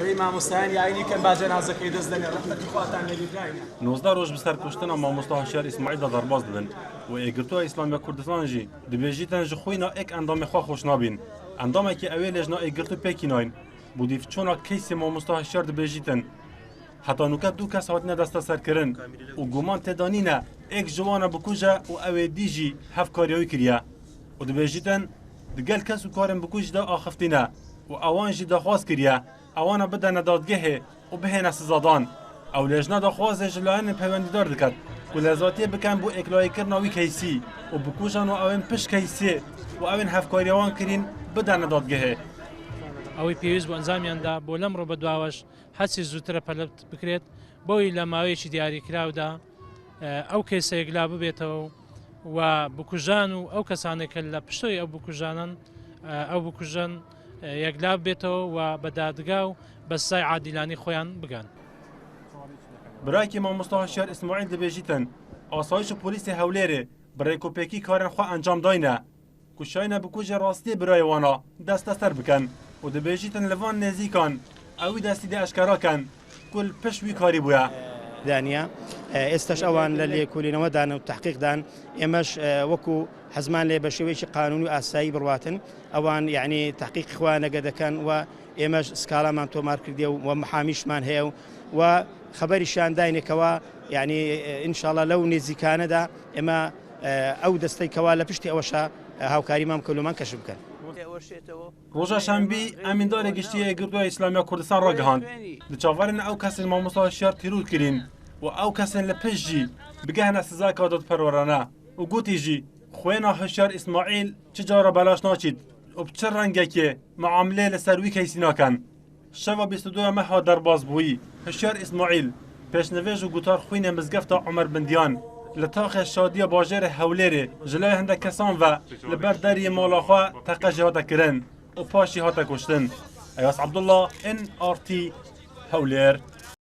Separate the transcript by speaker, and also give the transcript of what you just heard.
Speaker 1: ریما مستعان یعنی کن با جنازه کی دست دنیا رحمت خواتان لبیدراین
Speaker 2: 19 روز بسر کشتن مامۆستا هەشیار ئیسماعیل دا دەرباز دەدەن و ئێگرتووە ئیسلامیە کوردستان جی دەبێژیتن ji خوینا ئێک ئەندامێ خوا خۆش نابین ئەندامێکی ئەوێ لێژنا ئێگرتو پێکی ناین بۆ دیفچۆنا کەیسی مامۆستا هەشیار دەبێژیتن حتا نوکە دوو کەس هاتنە دەستە سەرکردن و گومان تێدانینە ئێک جوانە بکوژە و ئەوێ دیژی هەفکاریەوەی کریە و دەبێژیتن دگەل کەس و کارن بکوژدا ئاخفتینە و ئەوان jî دەخواست kiriye ئەوانە بدەنە دادگەهێ و بهێنە سزادان ئەو لێژنا دەخوازێ ji layên peyvendîdar diket ku lezatiyê bikin bû êklayîkirina wî keysî û bikûjan û ew ên pişt keysê û ew ên hevkariya wan kirîn bidene dadgehê.
Speaker 3: ئەوەی پێویست بۆ ئەنجامیاندا بۆ لەم ڕۆ بەدواوەش هەچی زووترە پەلەت بکرێت بۆی لە ماوەیەکی دیاریکراودا ئەو کەیسە یەکلا ببێتەوە و بکوژان و ئەو کەسانێکە لە پشتۆی ئەو بکوژانن ئەو بکوژن یەکلا بێتەوە و بە دادگا و بە سزای عادیلانی خۆیان بگەن.
Speaker 2: برایەکی مامۆستا هەشیار ئیسماعیل دەبێژیتن ئاسایش و پۆلیسی هەولێرێ بڕێکوپێکی کارن خوا ئەنجام داینە کوشاینە بکوژە ڕاستی برایە وانە دەستە سەر بکەن و دەبێژیتن لەوان نێزیکان ئەوی دەستی دێ ئەشکاراکەن کول پشت وی کاری بووە.
Speaker 4: دانیا ئێستش ئەوان لە لێکۆلینەوەدان و تحقیقدان ئێمەش وەکو حەزمان لێ بە شێوەیەکی قانونی و ئاسایی بڕواتن ئەوان یعنی تحقیقی خوا نەگە دەکەن و ئێمەش سکاڵامان تۆمار کردێ و محامیشمان هەیە و خەبەریشان داینێکەوە یعنی ئینشاڵڵا لەو نێزیکانەدا ئێمە ئەو دەستەی کەوا لە پشتی ئەوەشە هاوکاریمان کەلومان کەش بکەن.
Speaker 2: ڕۆژە شەمبی ئەمیندارێ گشتیە ئێگرتووە ئیسلامیە کوردستان ڕاگەهاند لە چاوەڕێن ئەو کەسن مامۆستا هەشیار تیرور کرین و ئەو کەسن لە پشت جی بگەهنە سزای کادۆتپەروەرانە و گوتی جی خوێنە هەشیار ئیسماعیل چ جارە بەلاش ناچیت و بچ ڕەنگێکێ معاملێ لەسەر وی کەیسی ناکەن. شەوە 22 مەها دەرباز بووی هەشیار ئیسماعیل پێشنەوێژ و گوتار خوینە مزگەفتە عومەر بندیان لە تاخێ شادیە باژێرە هەولێرێ ji لای هەندێک کەسان ve li ber deriyê mala xwe teqe hate kirin û paşî hate kuştin. Eyas Abdullah NRT Hewlêr.